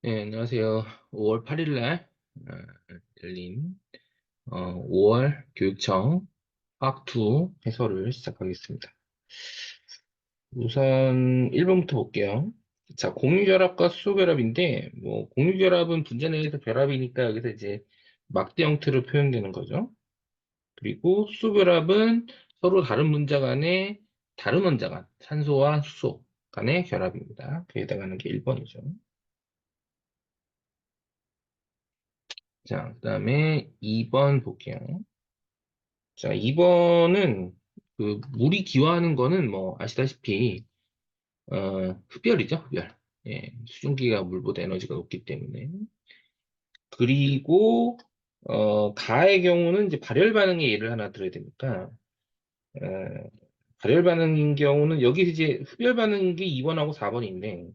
네, 안녕하세요. 5월 8일 날 열린 5월 교육청 학투 해설을 시작하겠습니다. 우선 1번부터 볼게요. 자, 공유결합과 수소결합인데 뭐 공유결합은 분자 내에서 결합이니까 여기서 이제 막대 형태로 표현되는 거죠. 그리고 수소결합은 서로 다른 분자 간의 다른 원자 간, 산소와 수소 간의 결합입니다. 그에 해당하는 게 1번이죠. 자, 그 다음에 2번 볼게요. 자, 2번은 그 물이 기화하는 거는 뭐 아시다시피 흡열이죠, 흡열. 예, 수증기가 물보다 에너지가 높기 때문에. 그리고 가의 경우는 이제 발열 반응의 예를 하나 들어야 되니까 어, 발열 반응인 경우는 여기 이제 흡열 반응인 게 2번하고 4번인데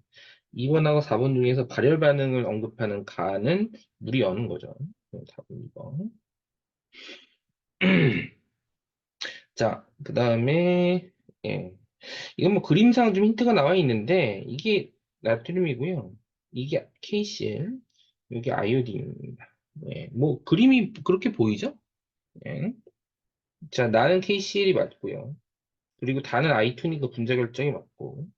2번하고 4번 중에서 발열 반응을 언급하는 가는 물이 어는 거죠. 4번, 2번. 자, 그 다음에 예. 이건 뭐 그림상 좀 힌트가 나와 있는데 이게 나트륨이고요. 이게 KCl, 이게 아이오딘입니다. 네, 뭐 그림이 그렇게 보이죠? 네. 자, 나는 KCl이 맞고요. 그리고 다는 아이투니까 분자 결정이 맞고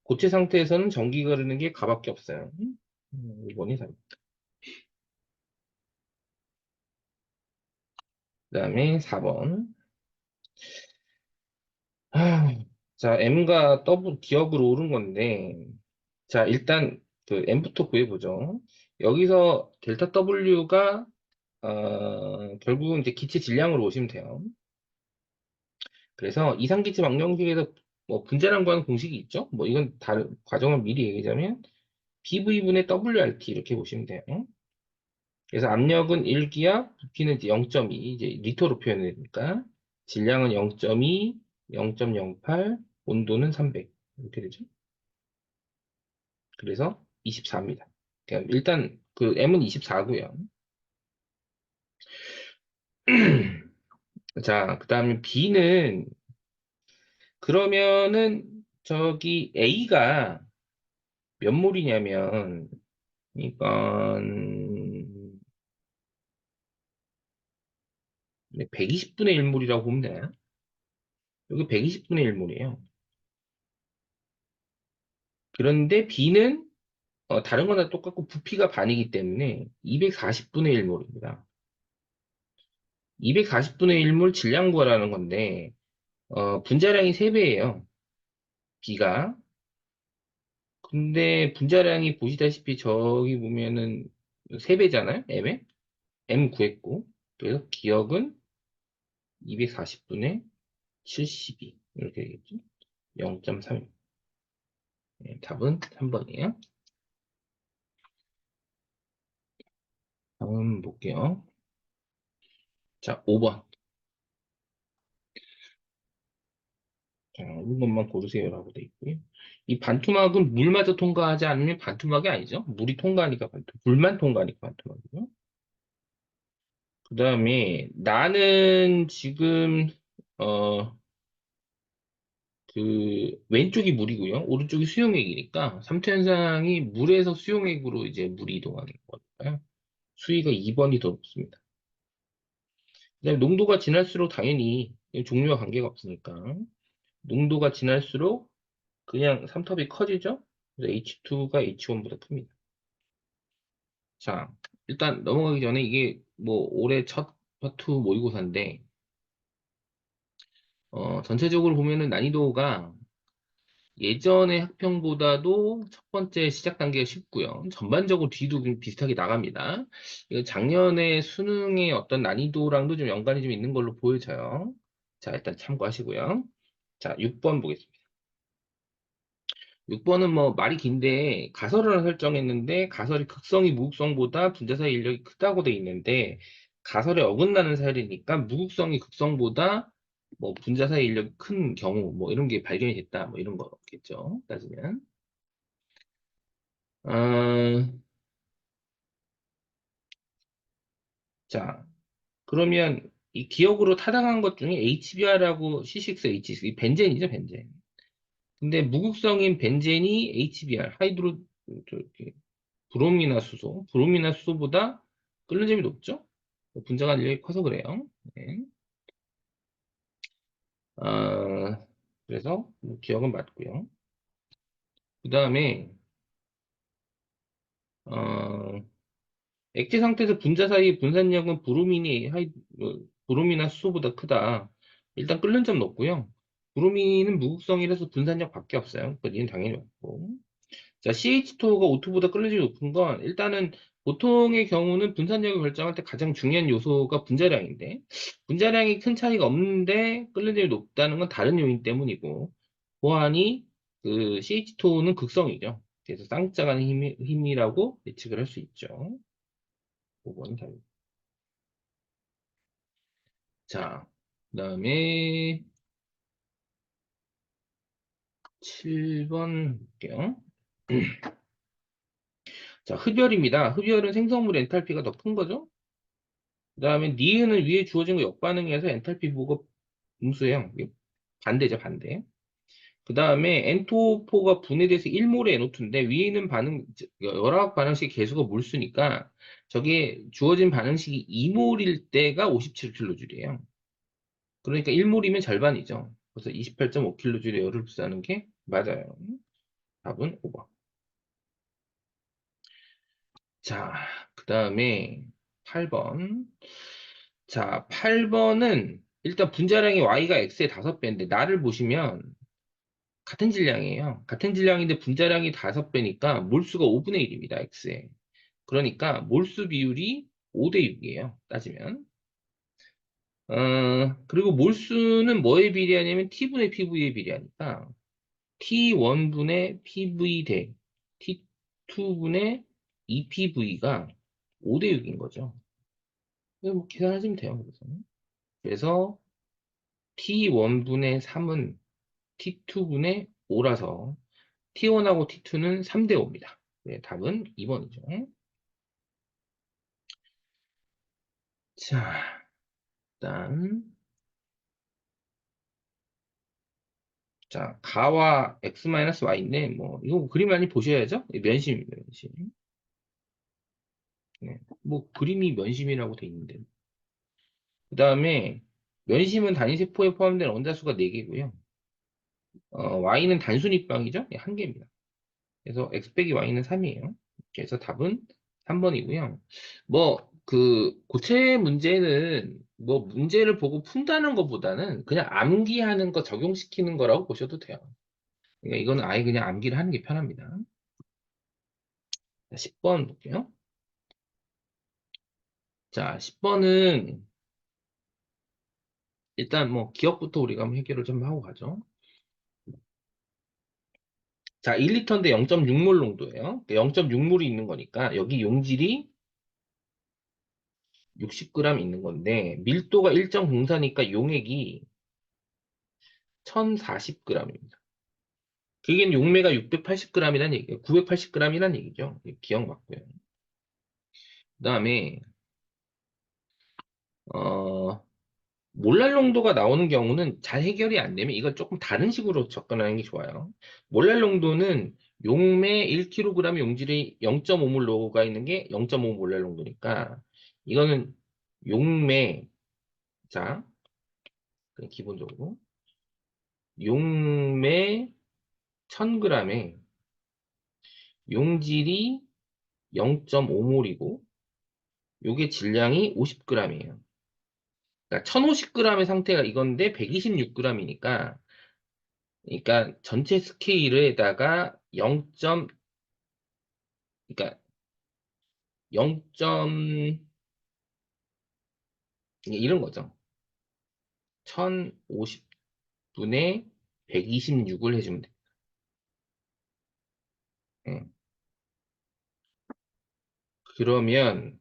고체 상태에서는 전기가 흐르는 게 가밖에 없어요. 2번이 3. 그다음에 4번. 자, M과 W 기억으로 오른 건데 자, 일단 그 M부터 구해보죠. 여기서 델타 W가 결국은 이제 기체 질량으로 보시면 돼요. 그래서 이상기체 방정식에서 뭐 분자량 구하는 공식이 있죠? 뭐 이건 다른 과정을 미리 얘기하자면 PV분의 WRT 이렇게 보시면 돼요. 그래서 압력은 1기압, 부피는 이제 0.2, 이제 리터로 표현해야 되니까 질량은 0.2, 0.08, 온도는 300 이렇게 되죠. 그래서 24입니다. 일단 그 M은 24고요. 자, 그 다음에 B는 그러면은 저기 A가 몇 몰이냐면 이건 120분의 1몰이라고 보면 되나요? 여기 120분의 1몰이에요. 그런데 B는 다른 거나 똑같고 부피가 반이기 때문에 240분의 1몰입니다. 240분의 1몰 질량 구하라는 건데 분자량이 3배예요. B가. 근데 분자량이 보시다시피 저기 보면은 3배잖아요? M 구했고. 그래서 기억은 240분의 72. 이렇게 되겠죠? 0.3. 네, 답은 3번이에요. 다음 볼게요. 자, 5번. 자, 이것만 고르세요라고 돼 있고요. 이 반투막은 물마저 통과하지 않으면 반투막이 아니죠. 물이 통과하니까 물만 통과하니까 반투막이고요. 그 다음에 나는 지금 어, 그 왼쪽이 물이고요. 오른쪽이 수용액이니까 삼투현상이 물에서 수용액으로 이제 물이 이동하는 거니까요. 수위가 2번이 더 높습니다. 그다음에 농도가 진할수록 당연히 종류와 관계가 없으니까 농도가 진할수록 그냥 삼탑이 커지죠. 그래서 H2가 H1보다 큽니다. 자, 일단 넘어가기 전에 이게 뭐 올해 첫 파트 모의고사인데 전체적으로 보면은 난이도가 예전의 학평보다도 첫 번째 시작 단계가 쉽고요. 전반적으로 뒤도 좀 비슷하게 나갑니다. 이거 작년에 수능의 어떤 난이도랑도 좀 연관이 좀 있는 걸로 보여져요. 자, 일단 참고하시고요. 자, 6번 보겠습니다. 6번은 뭐 말이 긴데 가설을 설정했는데 가설이 극성이 무극성보다 분자사의 인력이 크다고 돼 있는데 가설에 어긋나는 사례니까 무극성이 극성보다 뭐 분자사의 인력이 큰 경우 뭐 이런 게 발견이 됐다 뭐 이런 거겠죠. 따지면. 어, 자, 그러면 이 기억으로 타당한 것 중에 HBr하고 C6H6, 이 벤젠이죠, 벤젠. 근데 무극성인 벤젠이 HBr, 하이드로, 저기, 브롬이나 수소, 브롬이나 수소보다 끓는 점이 높죠? 분자 간력이 커서 그래요. 네. 그래서 뭐 기억은 맞고요. 그 다음에 어, 액체 상태에서 분자 사이의 분산력은 브로미나 수소보다 크다. 일단 끓는 점 높고요. 브로미는 무극성이라서 분산력밖에 없어요. 그 얘는 당연히 없고. 자, CH2가 O2보다 끓는 점이 높은 건 일단은 보통의 경우는 분산력을 결정할 때 가장 중요한 요소가 분자량인데 분자량이 큰 차이가 없는데 끓는 점이 높다는 건 다른 요인 때문이고 보안이 그 CH2는 극성이죠. 그래서 쌍짝하는 힘이라고 예측을 할 수 있죠. 5번이 답입니다. 자, 그 다음에 7번 볼게요. 자, 흡열입니다. 흡열은 생성물 엔탈피가 더 큰 거죠? 그 다음에 니은은 위에 주어진 거 역반응해서 엔탈피 보고 음수예요. 이게 반대죠, 반대. 그 다음에 N2O4가 분해돼서 1몰의 NO2인데 위에 있는 열화학 반응식 개수가 몰수니까 저게 주어진 반응식이 2몰일 때가 57kJ이에요. 그러니까 1몰이면 절반이죠. 그래서 28.5kJ의 열을 흡수하는 게 맞아요. 답은 5번. 자, 그 다음에 8번. 자, 8번은 일단 분자량이 Y가 X의 5배인데 나를 보시면 같은 질량이에요. 같은 질량인데 분자량이 5배니까 몰수가 5분의 1입니다. X에. 그러니까 몰수 비율이 5대 6이에요. 따지면. 그리고 몰수는 뭐에 비례하냐면 T분의 PV에 비례하니까 T1분의 PV 대 T2분의 EPV가 5대 6인 거죠. 이거 뭐 계산하시면 돼요. 그래서 T1분의 3은 T2분의 5라서 T1하고 T2는 3대 5입니다. 네, 답은 2번이죠. 자, 일단 자, 가와 x-y인데 뭐 이거 그림 많이 보셔야죠. 면심입니다. 면심. 네, 뭐 그림이 면심이라고 돼 있는데 그 다음에 면심은 단위세포에 포함된 원자수가 4개고요. y는 단순 입방이죠. 네, 1개입니다. 그래서 x 빼기 y는 3이에요. 그래서 답은 3번이고요. 뭐, 고체 문제는 뭐 문제를 보고 푼다는 것보다는 그냥 암기하는 거 적용시키는 거라고 보셔도 돼요. 그러니까 이거는 아예 그냥 암기를 하는 게 편합니다. 자, 10번 볼게요. 자, 10번은 일단 뭐 기억부터 우리가 한번 해결을 좀 하고 가죠. 자, 1리터인데 0.6몰 농도예요. 0.6몰이 있는 거니까 여기 용질이 60g 있는 건데 밀도가 1.04니까 용액이 1040g입니다. 그게 용매가 680g이라는 얘기예요. 980g이라는 얘기죠. 기억 맞고요. 그 다음에 어, 몰랄 농도가 나오는 경우는 잘 해결이 안 되면 이걸 조금 다른 식으로 접근하는 게 좋아요. 몰랄 농도는 용매 1kg 용질이 0.5몰로가 있는 게 0.5 몰랄 농도니까 이거는 용매 자 기본적으로 용매 1000g에 용질이 0.5몰이고 요게 질량이 50g이에요. 그러니까 1050g의 상태가 이건데 126g이니까 그러니까 전체 스케일에다가 0. 그러니까 0. 이런 거죠. 1050분의 126을 해주면 돼. 예. 그러면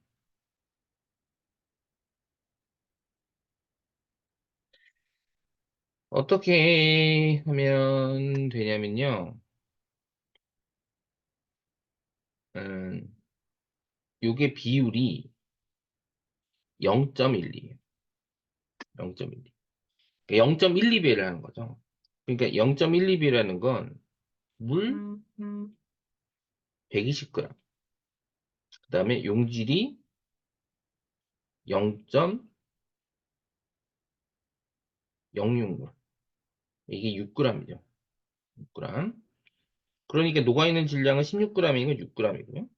어떻게 하면 되냐면요. 음, 요게 비율이 0.12예요. 0.12. 0.12배를 하는 거죠. 그러니까 0.12배라는 건 물 120g. 그 다음에 용질이 0.066. 이게 6g이죠. 6g. 그러니까 녹아있는 질량은 16g이고 6g이고요.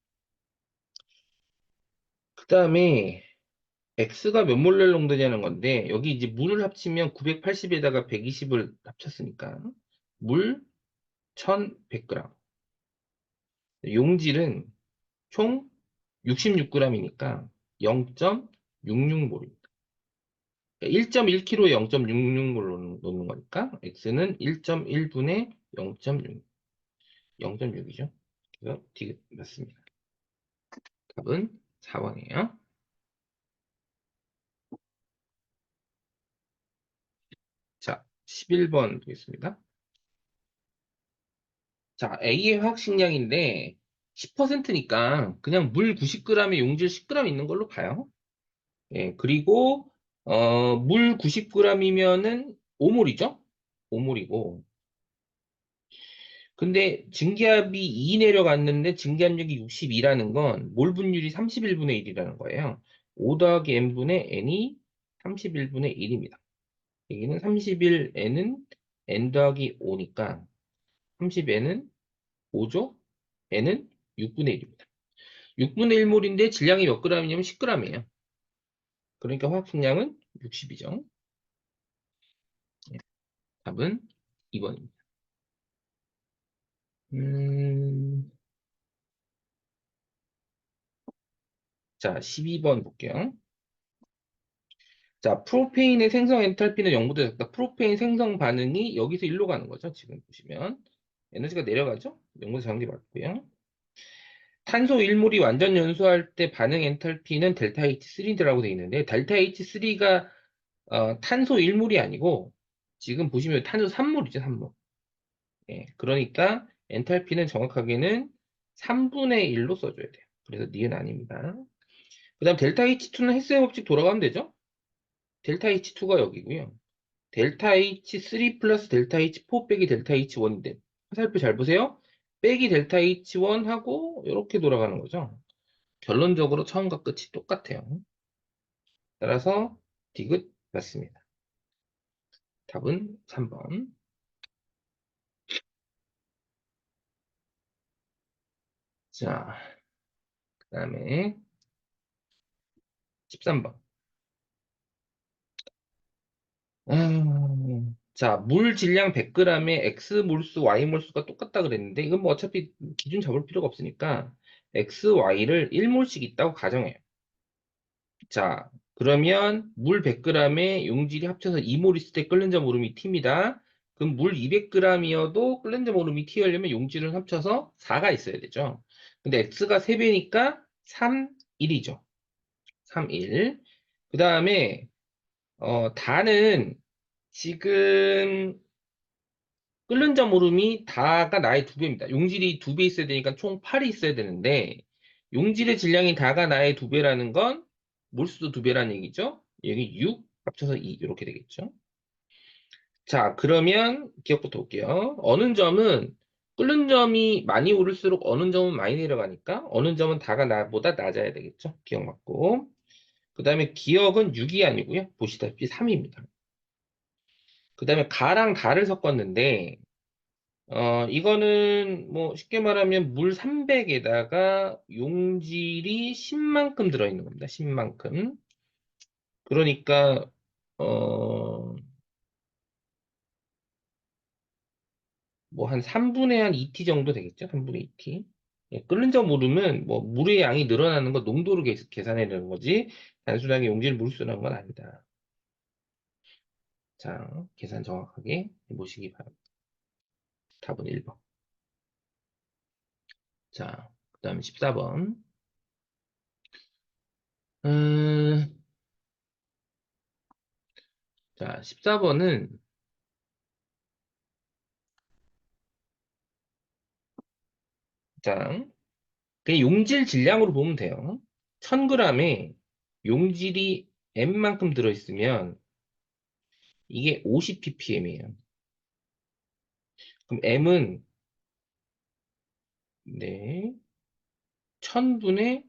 그 다음에 X가 몇 몰랄 농도냐는 건데 여기 이제 물을 합치면 980에다가 120을 합쳤으니까 물 1100g. 용질은 총 66g이니까 0.66몰입니다. 1.1kg에 0.66몰 놓는 거니까 X는 1.1분의 0.6, 0.6이죠. 그래서 D 맞습니다. 답은 4번이에요. 자, 11번 보겠습니다. 자, A의 화학식량인데 10%니까 그냥 물 90g에 용질 10g 있는 걸로 봐요. 예, 그리고 물 90g이면은 5몰이죠? 5몰이고. 근데 증기압이 2 내려갔는데 증기압력이 62라는 건 몰 분율이 31분의 1이라는 거예요. 5 더하기 n분의 n이 31분의 1입니다. 여기는 31n은 n 더하기 5니까 30n은 5죠? n은 6분의 1입니다. 6분의 1몰인데 질량이 몇 g이냐면 10g이에요. 그러니까 화학식량은 60이죠. 답은 2번입니다. 음, 자, 12번 볼게요. 자, 프로페인의 생성 엔탈피는 0보다 작다. 프로페인 생성 반응이 여기서 1로 가는 거죠. 지금 보시면. 에너지가 내려가죠? 0보다 작은 게 맞고요. 탄소 1몰이 완전 연소할 때 반응 엔탈피는 델타 H3라고 되어 있는데, 델타 H3가 탄소 1몰이 아니고, 지금 보시면 탄소 3몰이죠, 3몰. 예, 그러니까 엔탈피는 정확하게는 3분의 1로 써줘야 돼요. 그래서 니은 아닙니다. 그 다음 델타 H2는 헬스의 법칙 돌아가면 되죠? 델타 H2가 여기고요. 델타 H3 플러스 델타 H4 빼기 델타 H1인데 화살표 잘 보세요. 빼기 델타 H1하고 이렇게 돌아가는 거죠. 결론적으로 처음과 끝이 똑같아요. 따라서 디귿 맞습니다. 답은 3번. 자, 그 다음에 13번. 자, 물 질량 100g에 X 몰수, Y 몰수가 똑같다 그랬는데, 이건 뭐 어차피 기준 잡을 필요가 없으니까, X, Y를 1몰씩 있다고 가정해요. 자, 그러면 물 100g에 용질이 합쳐서 2몰 있을 때 끓는 점 오름이 T입니다. 그럼 물 200g이어도 끓는 점 오름이 T 하려면 용질을 합쳐서 4가 있어야 되죠. 근데 X가 3배니까 3, 1이죠. 3, 1. 그 다음에, 다는 지금 끓는 점 오름이 다가 나의 2배입니다. 용질이 2배 있어야 되니까 총 8이 있어야 되는데 용질의 질량이 다가 나의 2배라는 건 몰수도 2배라는 얘기죠. 여기 6 합쳐서 2 이렇게 되겠죠. 자, 그러면 기억부터 볼게요. 어느 점은 끓는 점이 많이 오를수록 어느 점은 많이 내려가니까 어느 점은 다가 나보다 낮아야 되겠죠. 기억 맞고. 그 다음에 기억은 6이 아니고요. 보시다시피 3입니다. 그 다음에 가랑 다를 섞었는데 이거는 뭐 쉽게 말하면 물 300에다가 용질이 10만큼 들어있는 겁니다. 10만큼. 그러니까, 뭐 한 3분의 한 2T 정도 되겠죠? 3분의 2T. 예, 끓는 점 오르면 뭐 물의 양이 늘어나는 건 농도로 계산해내는 거지 단순하게 용질 물수라는 건 아니다. 자, 계산 정확하게 해보시기 바랍니다. 답은 1번. 자, 그 다음에 14번. 자, 14번은 자, 그냥 용질 질량으로 보면 돼요. 1000g에 용질이 M만큼 들어있으면 이게 50ppm이에요. 그럼 M은 네, 1000분의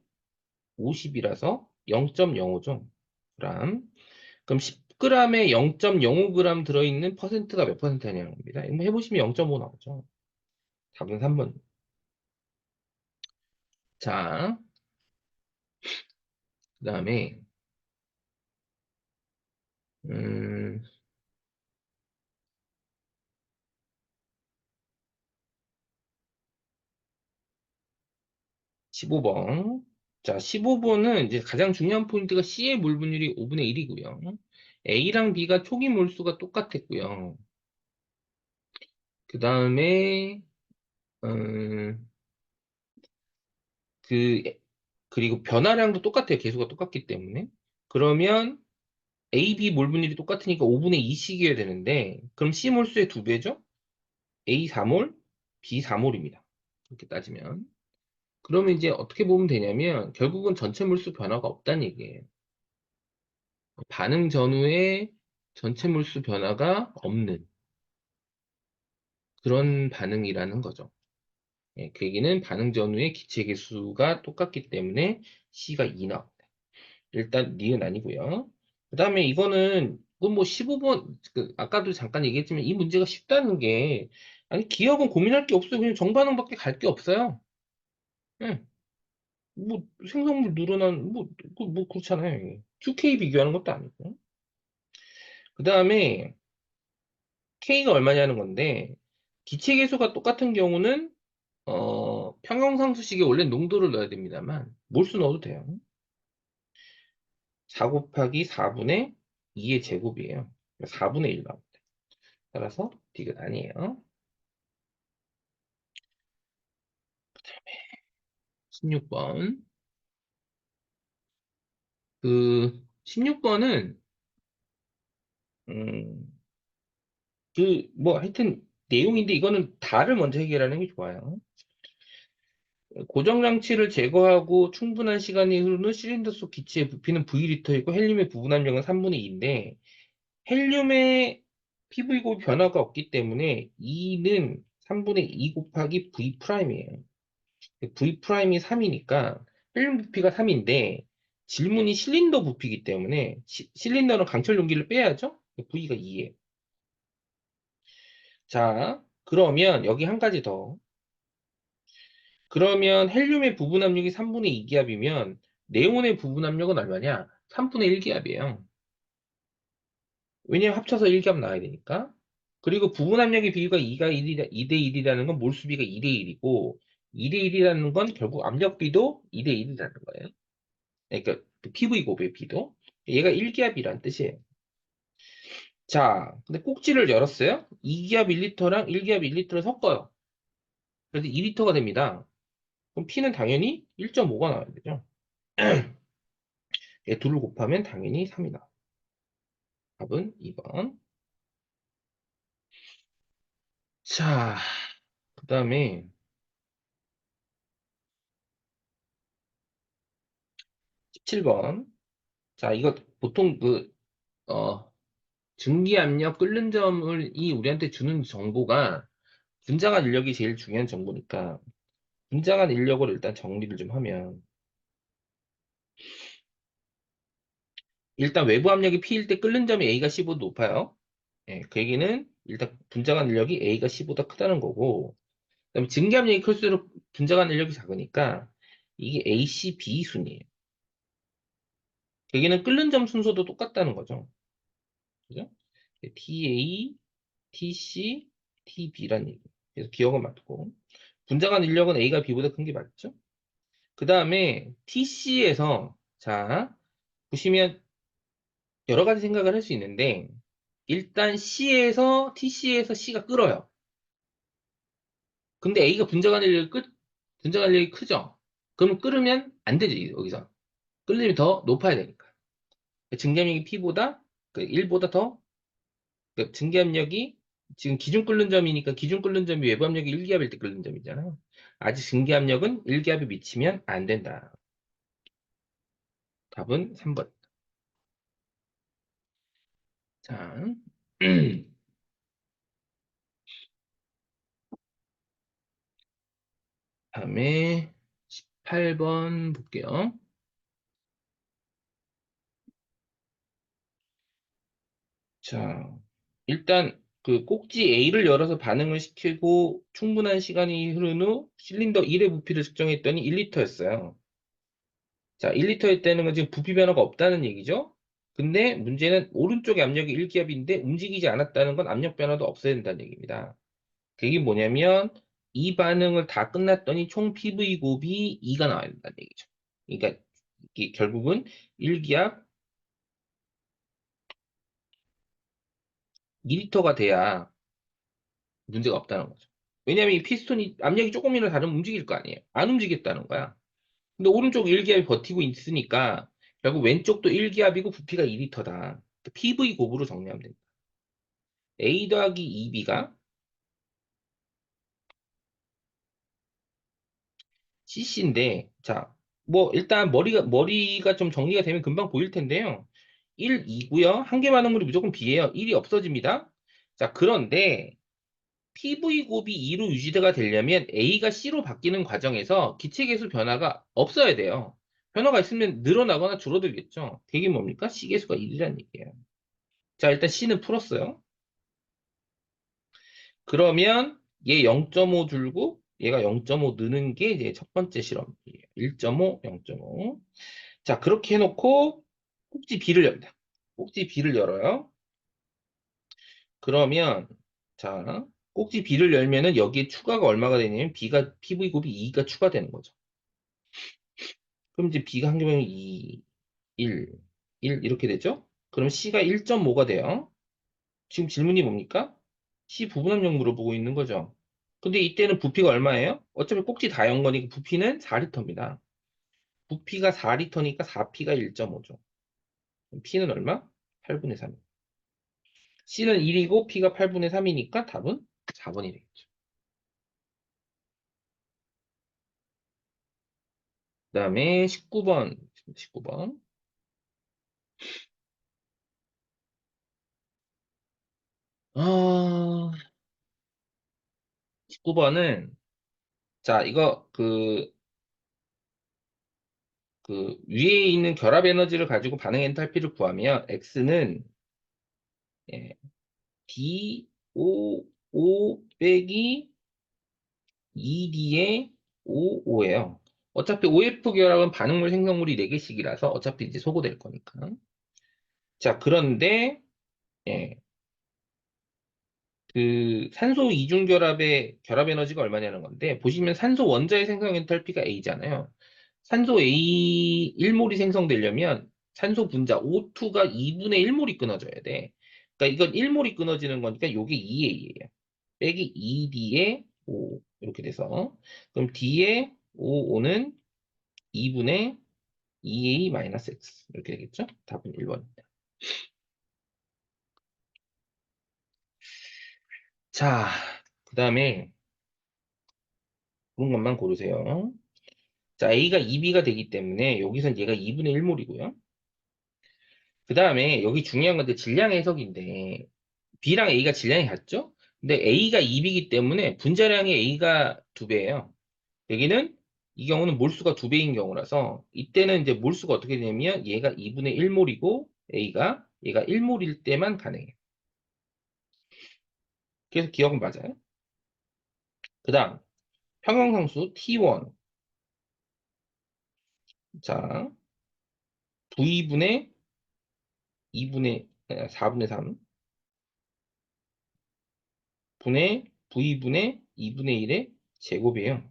50이라서 0.05죠. 그램. 그럼 10g에 0.05g 들어있는 퍼센트가 몇 퍼센트냐는 겁니다. 이거 해보시면 0.5 나오죠. 답은 3번. 자, 그 다음에, 음, 15번. 자, 15번은 이제 가장 중요한 포인트가 C의 몰 분율이 5분의 1이고요. A랑 B가 초기 몰수가 똑같았고요. 그 다음에, 음, 그, 그리고 변화량도 똑같아요. 개수가 똑같기 때문에. 그러면 A, B 몰 분율이 똑같으니까 5분의 2씩이어야 되는데, 그럼 C 몰수의 2배죠? A 4몰, B 4몰입니다. 이렇게 따지면. 그러면 이제 어떻게 보면 되냐면, 결국은 전체 몰수 변화가 없다는 얘기예요. 반응 전후에 전체 몰수 변화가 없는 그런 반응이라는 거죠. 예, 그 얘기는 반응 전후의 기체 개수가 똑같기 때문에 C가 2 나옵니다. 일단 니은 아니고요. 그 다음에 이건 뭐 15번, 아까도 잠깐 얘기했지만 이 문제가 쉽다는 게, 아니, 기억은 고민할 게 없어요. 그냥 정반응밖에 갈 게 없어요. 예, 뭐, 생성물 늘어난, 뭐, 그렇잖아요. 2K 비교하는 것도 아니고. 그 다음에 K가 얼마냐는 건데, 기체 개수가 똑같은 경우는, 평형상수식에 원래 농도를 넣어야 됩니다만, 몰수 넣어도 돼요. 4 곱하기 4분의 2의 제곱이에요. 4분의 1 나옵니다. 따라서 디귿 아니에요. 16번. 16번은, 뭐, 하여튼, 내용인데, 이거는 다를 먼저 해결하는 게 좋아요. 고정장치를 제거하고 충분한 시간이 흐른 후 실린더 속 기체의 부피는 V리터이고, 헬륨의 부분 함량은 3분의 2인데, 헬륨의 PV 곱 변화가 없기 때문에, E는 3분의 2 곱하기 V 프라임이에요. V 프라임이 3이니까 필름 부피가 3인데 질문이 실린더 부피이기 때문에 실린더는 강철 용기를 빼야죠. V가 2예요. 자, 그러면 여기 한 가지 더. 그러면 헬륨의 부분 압력이 3분의 2기압이면 네온의 부분 압력은 얼마냐? 3분의 1기압이에요. 왜냐면 합쳐서 1기압 나와야 되니까. 그리고 부분 압력의 비율가 2가 2대 1이라는 건 몰수비가 2대 1이고 2대 1이라는 건 결국 압력비도 2대 1이라는 거예요. 그러니까 그 PV 곱의 B도 얘가 1기압이란 뜻이에요. 자, 근데 꼭지를 열었어요. 2기압 1리터랑 1기압 1리터를 섞어요. 그래서 2리터가 됩니다. 그럼 P는 당연히 1.5가 나와야 되죠. 얘 둘을 곱하면 당연히 3이 나와요. 답은 2번. 자, 그 다음에 17번. 자, 이거 보통 증기압력 끓는 점을 이 우리한테 주는 정보가 분자간 인력이 제일 중요한 정보니까 분자간 인력을 일단 정리를 좀 하면 일단 외부 압력이 P일 때 끓는 점이 A가 C보다 높아요. 예, 그 얘기는 일단 분자간 인력이 A가 C보다 크다는 거고, 그다음에 증기 압력이 클수록 분자간 인력이 작으니까 이게 AC, B 순이에요. 그 얘기는 끓는 점 순서도 똑같다는 거죠. 그죠? TA, TC, TB란 얘기. 그래서 기억은 맞고, 분자간 인력은 A가 B보다 큰 게 맞죠? 그 다음에 TC에서 자 보시면 여러 가지 생각을 할 수 있는데 일단 TC에서 C가 끓어요. 근데 A가 분자 간력이 크죠? 그러면 끓으면 안 되죠, 여기서. 끓으면 더 높아야 되니까. 증기압력이 P보다, 1보다 더, 증기압력이, 지금 기준 끓는 점이니까 기준 끓는 점이 외부 압력이 1기압일 때 끓는 점이잖아요. 아직 증기압력은 1기압에 미치면 안 된다. 답은 3번. 자, 다음에 18번 볼게요. 자, 일단 그 꼭지 A를 열어서 반응을 시키고 충분한 시간이 흐른 후 실린더 1의 부피를 측정했더니 1리터였어요. 자, 1리터일 때는 건 지금 부피 변화가 없다는 얘기죠. 근데 문제는 오른쪽의 압력이 1기압인데 움직이지 않았다는 건 압력 변화도 없어야 된다는 얘기입니다. 그게 뭐냐면 이 반응을 다 끝났더니 총 PV 곱이 2가 나와야 된다는 얘기죠. 그러니까 이게 결국은 1기압 2리터가 돼야 문제가 없다는 거죠. 왜냐면 이 피스톤이 압력이 조금이라도 다르면 움직일 거 아니에요. 안 움직였다는 거야. 근데 오른쪽 1기압이 버티고 있으니까 결국 왼쪽도 1기압이고 부피가 2리터다. PV 곱으로 정리하면 됩니다. A 더하기 2B가 CC인데, 자, 뭐, 일단 머리가 좀 정리가 되면 금방 보일 텐데요. 1, 2고요. 한 개 반응물이 무조건 B예요. 1이 없어집니다. 자, 그런데 PV 곱이 2로 유지가 되려면 A가 C로 바뀌는 과정에서 기체계수 변화가 없어야 돼요. 변화가 있으면 늘어나거나 줄어들겠죠. 그게 뭡니까? C계수가 1이라는 얘기예요. 자, 일단 C는 풀었어요. 그러면 얘 0.5 줄고 얘가 0.5 느는 게 이제 첫 번째 실험이에요. 1.5, 0.5. 자, 그렇게 해놓고 꼭지 B를 엽니다. 꼭지 B를 열어요. 그러면 자, 꼭지 B를 열면은 여기에 추가가 얼마가 되냐면 B가 PV 곱이 2가 추가되는 거죠. 그럼 이제 B가 한 개면 2, 1, 1 이렇게 되죠? 그럼 C가 1.5가 돼요. 지금 질문이 뭡니까? C 부분압력 물어보고 있는 거죠. 근데 이때는 부피가 얼마예요? 어차피 꼭지 다 연 거니까 부피는 4리터입니다. 부피가 4리터니까 4P가 1.5죠. P는 얼마? 8분의 3. C는 1이고 P가 8분의 3이니까 답은 4번이 되겠죠. 그 다음에 19번. 19번. 아, 19번은 자, 이거 그 위에 있는 결합 에너지를 가지고 반응 엔탈피를 구하면 X는 예, DOO 빼기 ED의 OO예요. 어차피 OF 결합은 반응물 생성물이 4개씩이라서 어차피 이제 소거될 거니까. 자, 그런데 예, 그 산소 이중 결합의 결합 에너지가 얼마냐는 건데 보시면 산소 원자의 생성 엔탈피가 A잖아요. 산소 A 1몰이 생성되려면 산소 분자 O2가 2분의 1몰이 끊어져야 돼. 그러니까 이건 1몰이 끊어지는 거니까 요게 2A예요. 빼기 2D의 5 이렇게 돼서 그럼 D의 5는 2분의 2A-X 이렇게 되겠죠? 답은 1번입니다. 자, 그 다음에 그런 것만 고르세요. 자, A가 2B가 되기 때문에 여기선 얘가 2분의 1몰이고요. 그 다음에 여기 중요한 건데 질량 해석인데 B랑 A가 질량이 같죠? 근데 A가 2B이기 때문에 분자량이 A가 2배예요. 여기는 이 경우는 몰수가 2배인 경우라서 이때는 이제 몰수가 어떻게 되냐면 얘가 2분의 1몰이고 얘가 1몰일 때만 가능해요. 그래서 기억은 맞아요. 그 다음 평형상수 T1 자 V분의 2분의 4분의 3 분의 V분의 2분의 1의 제곱이에요.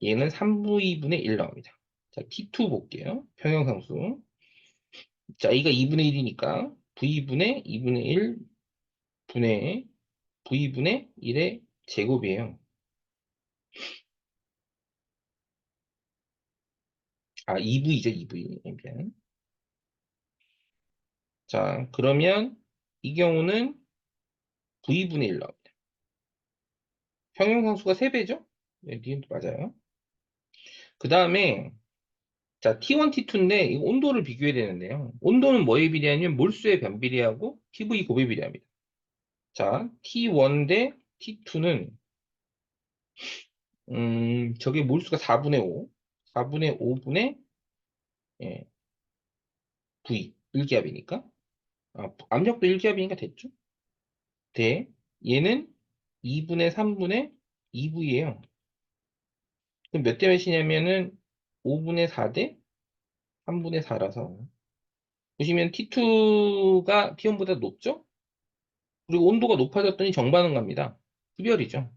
얘는 3V분의 1 나옵니다. 자, T2 볼게요. 평형상수. 자, 이가 2분의 1이니까 V분의 2분의 1 분의 V분의 1의 제곱이에요. 아, 2V죠, 2V. 미안. 자, 그러면 이 경우는 V분의 1 나옵니다. 평형상수가 3배죠? 네, 니은도 맞아요. 그 다음에 자, T1, T2인데 이 온도를 비교해야 되는데요. 온도는 뭐에 비례하냐면 몰수의 변비례하고 PV 곱에 비례합니다. 자, T1 대 T2는 저게 몰수가 4분의 5, 4분의 5분의 예, V. 1기압이니까. 압력도 1기압이니까 됐죠? 대, 얘는 2분의 3분의 2V예요. 그럼 몇 대 몇이냐면은 5분의 4대 3분의 4라서. 보시면 T2가 T1보다 높죠? 그리고 온도가 높아졌더니 정반응 갑니다. 흡열이죠.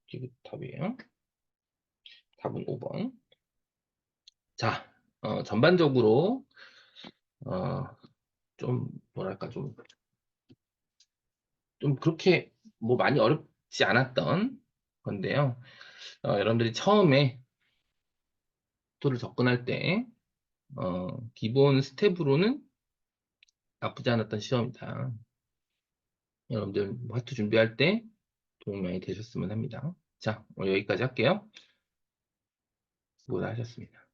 이게 답이에요. 답은 5번. 자, 전반적으로, 어, 좀, 뭐랄까, 좀 그렇게 뭐 많이 어렵지 않았던 건데요. 여러분들이 처음에 토를 접근할 때, 기본 스텝으로는 나쁘지 않았던 시험이다. 여러분들 뭐 화투 준비할 때 도움이 많이 되셨으면 합니다. 자, 오늘 여기까지 할게요. 수고하셨습니다.